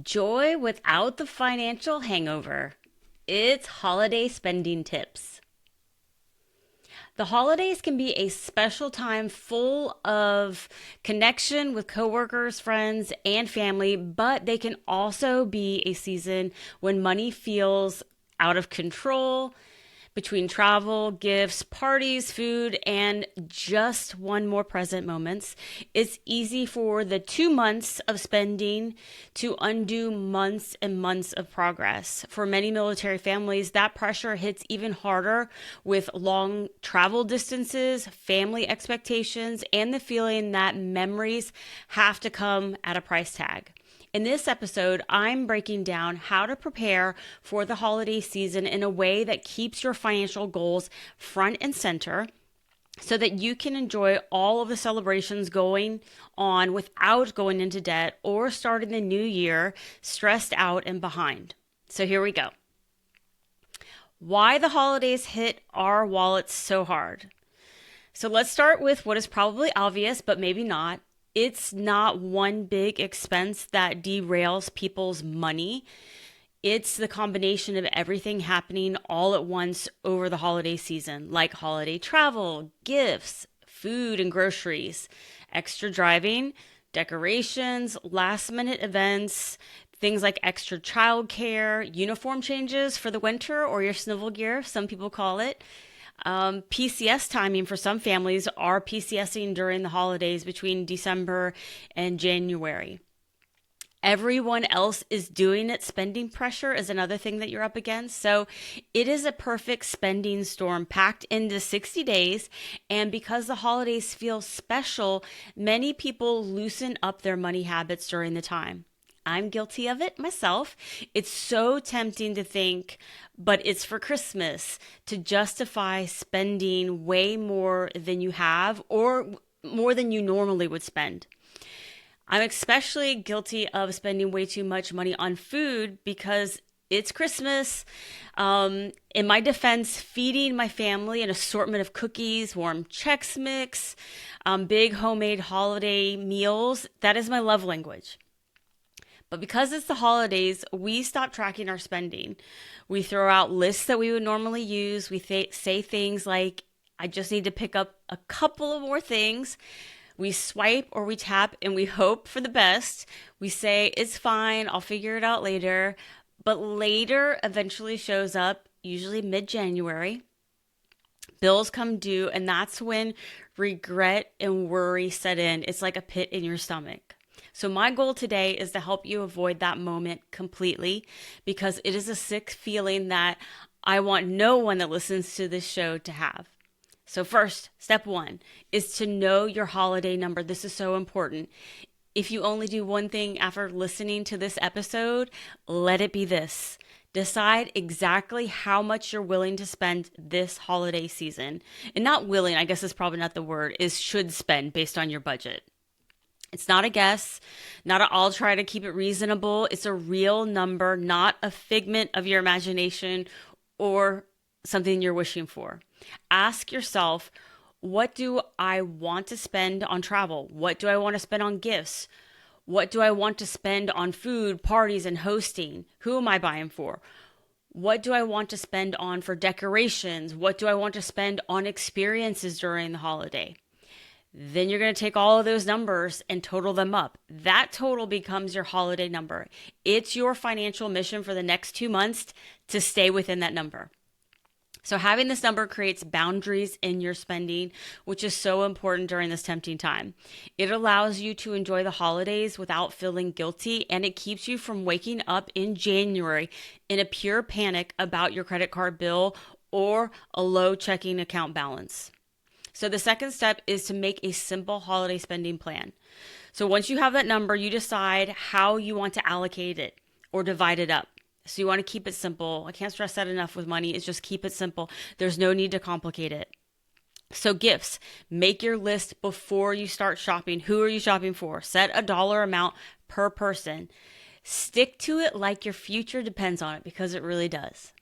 Joy without the financial hangover. It's holiday spending tips. The holidays can be a special time full of connection with coworkers, friends, and family, but they can also be a season when money feels out of control between travel, gifts, parties, food, and just one more present moments. It's easy for the 2 months of spending to undo months and months of progress. For many military families, that pressure hits even harder with long travel distances, family expectations, and the feeling that memories have to come at a price tag. In this episode, I'm breaking down how to prepare for the holiday season in a way that keeps your financial goals front and center so that you can enjoy all of the celebrations going on without going into debt or starting the new year stressed out and behind. So here we go. Why the holidays hit our wallets so hard. So let's start with what is probably obvious, but maybe not. It's not one big expense that derails people's money. It's the combination of everything happening all at once over the holiday season, like holiday travel, gifts, food and groceries, extra driving, decorations, last minute events, things like extra childcare, uniform changes for the winter or your snivel gear, some people call it. PCS timing for some families are PCSing during the holidays between December and January. Everyone else is doing it. Spending pressure is another thing that you're up against. So it is a perfect spending storm packed into 60 days. And because the holidays feel special, many people loosen up their money habits during the time. I'm guilty of it myself. It's so tempting to think, but it's for Christmas, to justify spending way more than you have or more than you normally would spend. I'm especially guilty of spending way too much money on food because it's Christmas. In my defense, feeding my family an assortment of cookies, warm Chex Mix, big homemade holiday meals, that is my love language. But because it's the holidays, we stop tracking our spending. We throw out lists that we would normally use. We say things like, I just need to pick up a couple of more things. We swipe or we tap and we hope for the best. We say, it's fine, I'll figure it out later. But later eventually shows up, usually mid-January. Bills come due, and that's when regret and worry set in. It's like a pit in your stomach. So my goal today is to help you avoid that moment completely because it is a sick feeling that I want no one that listens to this show to have. So first, step one is to know your holiday number. This is so important. If you only do one thing after listening to this episode, let it be this. Decide exactly how much you're willing to spend this holiday season. And not willing, I guess is probably not the word, is should spend based on your budget. It's not a guess, not a I'll try to keep it reasonable. It's a real number, not a figment of your imagination or something you're wishing for. Ask yourself, what do I want to spend on travel? What do I want to spend on gifts? What do I want to spend on food, parties, and hosting? Who am I buying for? What do I want to spend on for decorations? What do I want to spend on experiences during the holiday? Then you're going to take all of those numbers and total them up. That total becomes your holiday number. It's your financial mission for the next 2 months to stay within that number. So having this number creates boundaries in your spending, which is so important during this tempting time. It allows you to enjoy the holidays without feeling guilty, and it keeps you from waking up in January in a pure panic about your credit card bill or a low checking account balance. So the second step is to make a simple holiday spending plan. So once you have that number, you decide how you want to allocate it or divide it up. So you want to keep it simple. I can't stress that enough with money. It's just keep it simple. There's no need to complicate it. So gifts, make your list before you start shopping. Who are you shopping for? Set a dollar amount per person. Stick to it like your future depends on it because it really does.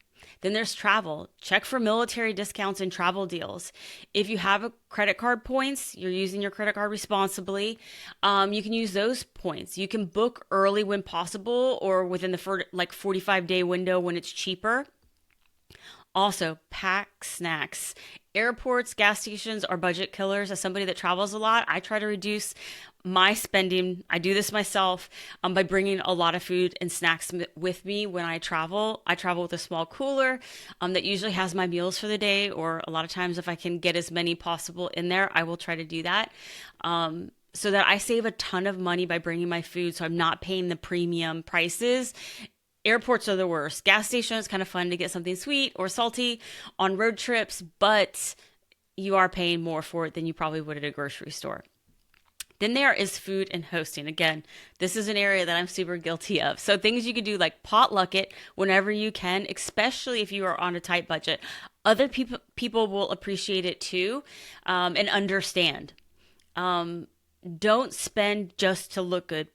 Then there's travel. Check for military discounts and travel deals. If you have a credit card points, you're using your credit card responsibly, you can use those points. You can book early when possible or within the 45-day window when it's cheaper. Also, pack snacks. Airports, gas stations are budget killers. As somebody that travels a lot, I try to reduce my spending. I do this myself by bringing a lot of food and snacks with me when I travel. I travel with a small cooler that usually has my meals for the day, or a lot of times if I can get as many possible in there, I will try to do that. So that I save a ton of money by bringing my food, so I'm not paying the premium prices. Airports are the worst. Gas stations, kind of fun to get something sweet or salty on road trips, but you are paying more for it than you probably would at a grocery store. Then there is food and hosting. Again, this is an area that I'm super guilty of. So things you could do like potluck it whenever you can, especially if you are on a tight budget. Other people will appreciate it too, and understand. Don't spend just to look good.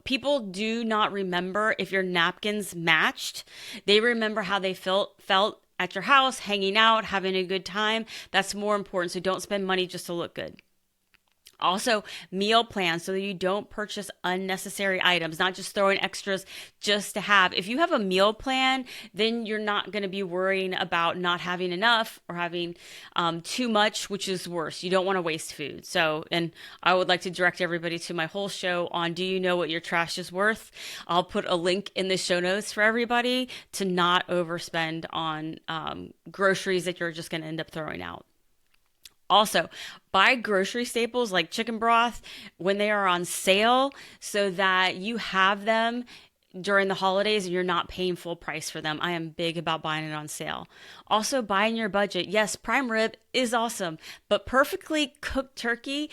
People do not remember if your napkins matched. They remember how they felt at your house, hanging out, having a good time. That's more important. So don't spend money just to look good. Also, meal plans so that you don't purchase unnecessary items, not just throwing extras just to have. If you have a meal plan, then you're not going to be worrying about not having enough or having too much, which is worse. You don't want to waste food. So, and I would like to direct everybody to my whole show on Do You Know What Your Trash is Worth? I'll put a link in the show notes for everybody to not overspend on groceries that you're just going to end up throwing out. Also, buy grocery staples like chicken broth when they are on sale so that you have them during the holidays and you're not paying full price for them. I am big about buying it on sale. Also, buy in your budget. Yes, prime rib is awesome, but perfectly cooked turkey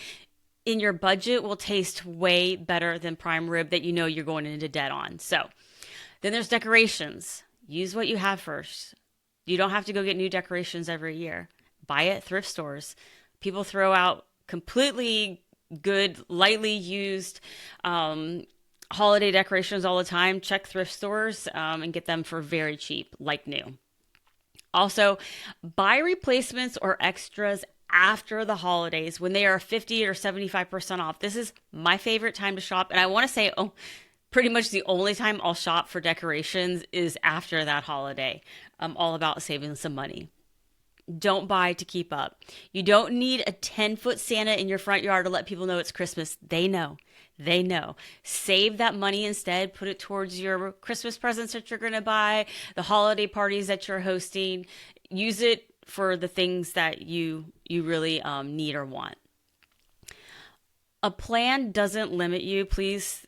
in your budget will taste way better than prime rib that you know you're going into debt on. So then there's decorations. Use what you have first. You don't have to go get new decorations every year. Buy at thrift stores. People throw out completely good, lightly used holiday decorations all the time. Check thrift stores and get them for very cheap, like new. Also, buy replacements or extras after the holidays when they are 50 or 75% off. This is my favorite time to shop. And I want to say, pretty much the only time I'll shop for decorations is after that holiday. I'm all about saving some money. Don't buy to keep up. You don't need a 10-foot Santa in your front yard to let people know it's Christmas. They know. They know. Save that money instead. Put it towards your Christmas presents that you're going to buy, the holiday parties that you're hosting. Use it for the things that you really need or want. A plan doesn't limit you. Please,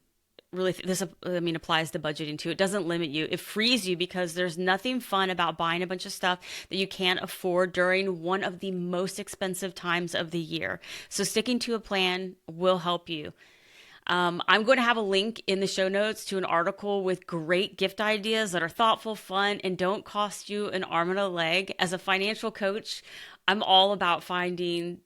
really, this applies to budgeting too. It doesn't limit you. It frees you because there's nothing fun about buying a bunch of stuff that you can't afford during one of the most expensive times of the year. So sticking to a plan will help you. I'm going to have a link in the show notes to an article with great gift ideas that are thoughtful, fun, and don't cost you an arm and a leg. As a financial coach, I'm all about finding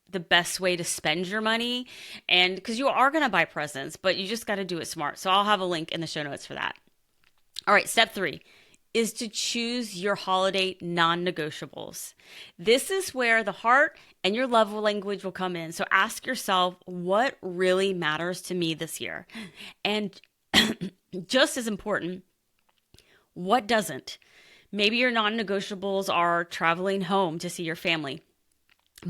the best way to spend your money, and because you are going to buy presents, but you just got to do it smart. So I'll have a link in the show notes for that. All right, step 3 is to choose your holiday non-negotiables. This is where the heart and your love language will come in. So ask yourself, what really matters to me this year? And just as important, what doesn't? Maybe your non-negotiables are traveling home to see your family,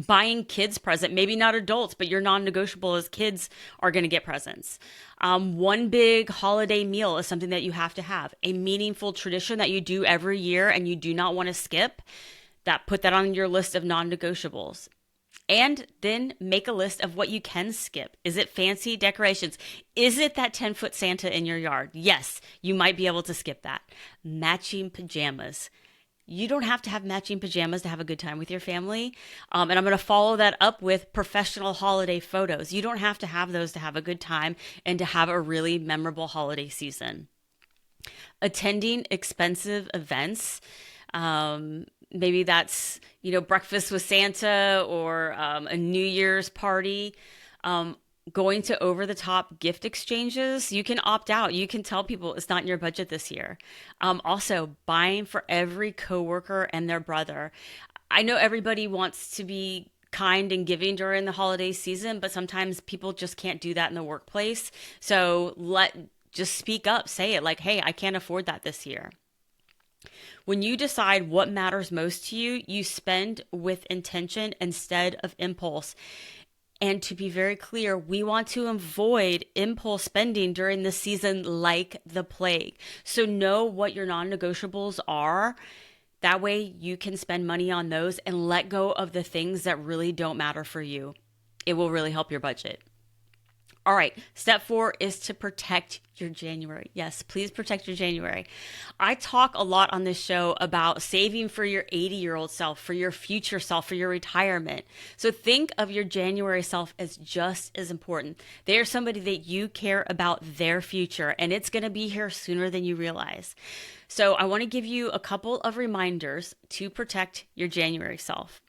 buying kids present, maybe not adults, but your non-negotiable is kids are going to get presents. One big holiday meal is something that you have to have, a meaningful tradition that you do every year and you do not want to skip. Put that on your list of non-negotiables. And then make a list of what you can skip. Is it fancy decorations? Is it that 10-foot Santa in your yard? Yes, you might be able to skip that. Matching pajamas. You don't have to have matching pajamas to have a good time with your family. And I'm going to follow that up with professional holiday photos. You don't have to have those to have a good time and to have a really memorable holiday season. Attending expensive events. Maybe that's, breakfast with Santa or a New Year's party. going to over the top gift exchanges, you can opt out. You can tell people it's not in your budget this year. Also, buying for every coworker and their brother. I know everybody wants to be kind and giving during the holiday season, but sometimes people just can't do that in the workplace. So just speak up, say it like, hey, I can't afford that this year. When you decide what matters most to you, you spend with intention instead of impulse. And to be very clear, we want to avoid impulse spending during the season like the plague. So know what your non-negotiables are. That way you can spend money on those and let go of the things that really don't matter for you. It will really help your budget. All right, step 4 is to protect your January. Yes, please protect your January. I talk a lot on this show about saving for your 80-year-old self, for your future self, for your retirement. So think of your January self as just as important. They are somebody that you care about their future, and it's going to be here sooner than you realize. So I want to give you a couple of reminders to protect your January self.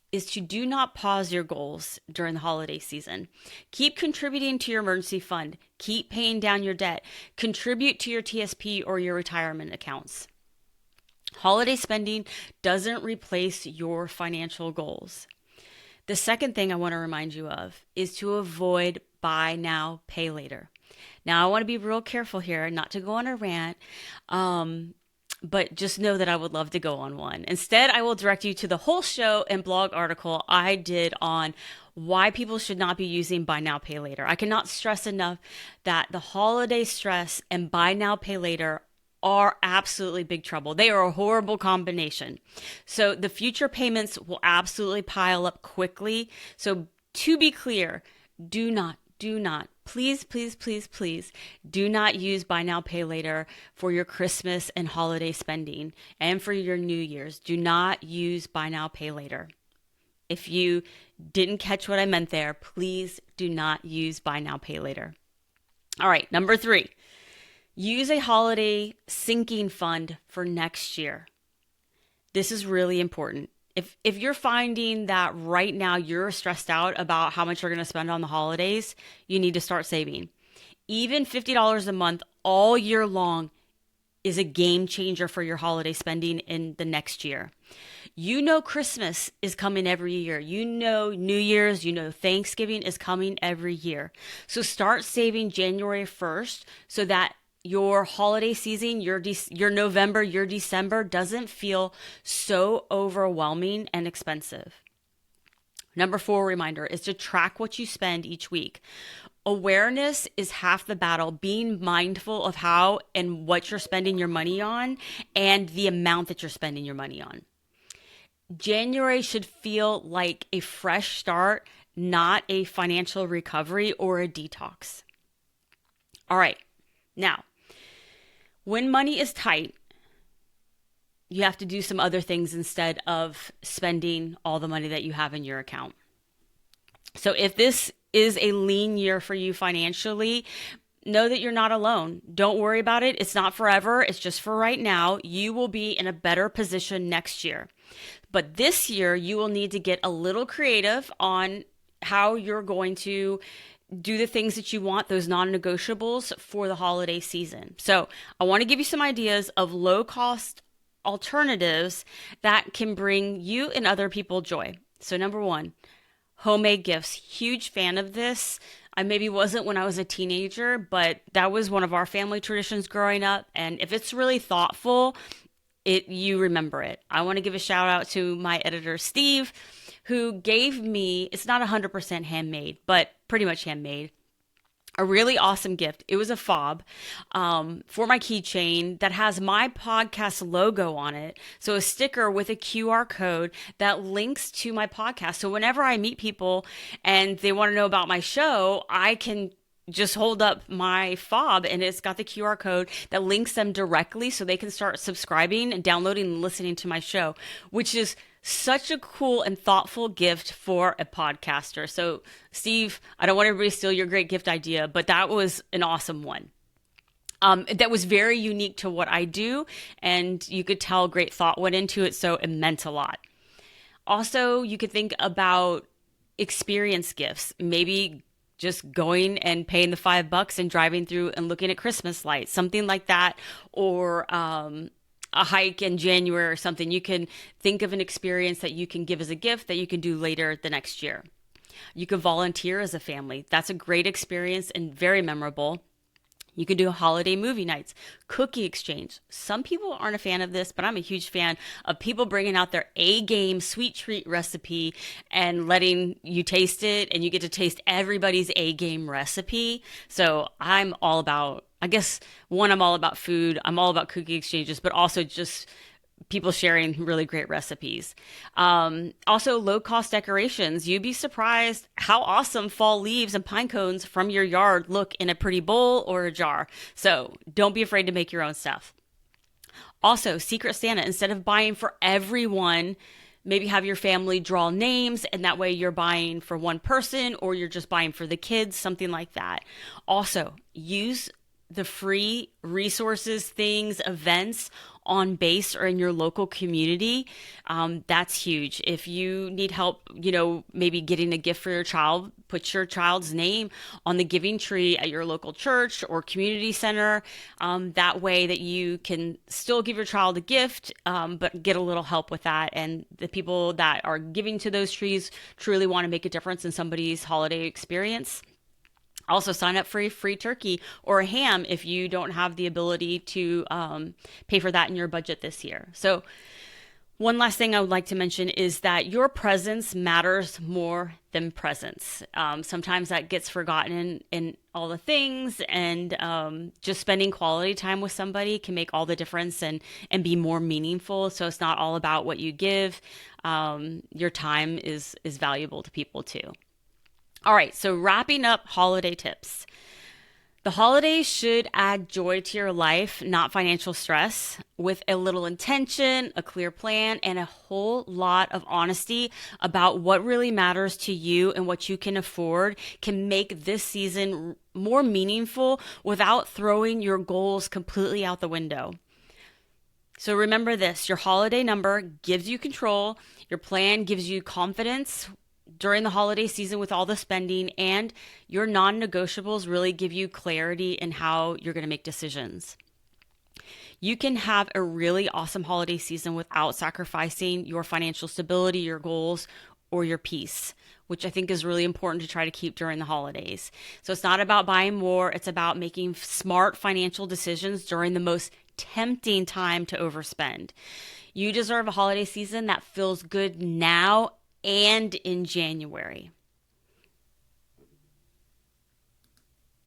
Is to do not pause your goals during the holiday season. Keep contributing to your emergency fund. Keep paying down your debt. Contribute to your TSP or your retirement accounts. Holiday spending doesn't replace your financial goals. The second thing I want to remind you of is to avoid buy now, pay later. Now, I want to be real careful here, not to go on a rant. But just know that I would love to go on one. Instead, I will direct you to the whole show and blog article I did on why people should not be using buy now, pay later. I cannot stress enough that the holiday stress and buy now, pay later are absolutely big trouble. They are a horrible combination. So the future payments will absolutely pile up quickly. So to be clear, do not, please do not use buy now, pay later for your Christmas and holiday spending and for your New Year's. Do not use buy now, pay later. If you didn't catch what I meant there, please do not use buy now, pay later. All right, number 3, use a holiday sinking fund for next year. This is really important. If you're finding that right now you're stressed out about how much you're going to spend on the holidays, you need to start saving. Even $50 a month all year long is a game changer for your holiday spending in the next year. You know Christmas is coming every year. You know New Year's, you know Thanksgiving is coming every year. So start saving January 1st so that your holiday season, your November, your December doesn't feel so overwhelming and expensive. Number 4 reminder is to track what you spend each week. Awareness is half the battle. Being mindful of how and what you're spending your money on and the amount that you're spending your money on. January should feel like a fresh start, not a financial recovery or a detox. All right. Now, when money is tight, you have to do some other things instead of spending all the money that you have in your account. So if this is a lean year for you financially, know that you're not alone. Don't worry about it. It's not forever. It's just for right now. You will be in a better position next year. But this year, you will need to get a little creative on how you're going to do the things that you want, those non-negotiables for the holiday season. So I want to give you some ideas of low-cost alternatives that can bring you and other people joy. So number 1, homemade gifts. Huge fan of this. I maybe wasn't when I was a teenager, but that was one of our family traditions growing up. And if it's really thoughtful, you remember it. I want to give a shout out to my editor, Steve, who gave me, it's not 100% handmade, but pretty much handmade, a really awesome gift. It was a fob for my keychain that has my podcast logo on it. So a sticker with a QR code that links to my podcast. So whenever I meet people and they want to know about my show, I can just hold up my fob and it's got the QR code that links them directly so they can start subscribing and downloading and listening to my show, which is such a cool and thoughtful gift for a podcaster. So Steve, I don't want everybody to steal your great gift idea, but that was an awesome one. That was very unique to what I do, and you could tell great thought went into it, so it meant a lot. Also, you could think about experience gifts. Maybe just going and paying the $5 and driving through and looking at Christmas lights, something like that, or a hike in January or something. You can think of an experience that you can give as a gift that you can do later the next year. You can volunteer as a family. That's a great experience and very memorable. You can do holiday movie nights, cookie exchange. Some people aren't a fan of this, but I'm a huge fan of people bringing out their A-game sweet treat recipe and letting you taste it, and you get to taste everybody's A-game recipe. So I'm all about, I guess, I'm all about food. I'm all about cookie exchanges, but also just people sharing really great recipes. Also, low-cost decorations. You'd be surprised how awesome fall leaves and pine cones from your yard look in a pretty bowl or a jar. So don't be afraid to make your own stuff. Also, Secret Santa. Instead of buying for everyone, maybe have your family draw names, and that way you're buying for one person or you're just buying for the kids, something like that. Also, use the free resources, things, events on base or in your local community. That's huge. If you need help, maybe getting a gift for your child, put your child's name on the giving tree at your local church or community center. That way that you can still give your child a gift, but get a little help with that. And the people that are giving to those trees truly want to make a difference in somebody's holiday experience. Also, sign up for a free turkey or a ham if you don't have the ability to pay for that in your budget this year. So one last thing I would like to mention is that your presence matters more than presents. Sometimes that gets forgotten in all the things, and just spending quality time with somebody can make all the difference and be more meaningful. So it's not all about what you give. Your time is valuable to people too. All right, so wrapping up holiday tips. The holidays should add joy to your life, not financial stress. With a little intention, a clear plan, and a whole lot of honesty about what really matters to you and what you can afford, can make this season more meaningful without throwing your goals completely out the window. So remember this, your holiday number gives you control, your plan gives you confidence during the holiday season with all the spending, and your non-negotiables really give you clarity in how you're going to make decisions. You can have a really awesome holiday season without sacrificing your financial stability, your goals, or your peace, which I think is really important to try to keep during the holidays. So it's not about buying more, it's about making smart financial decisions during the most tempting time to overspend. You deserve a holiday season that feels good now and in January.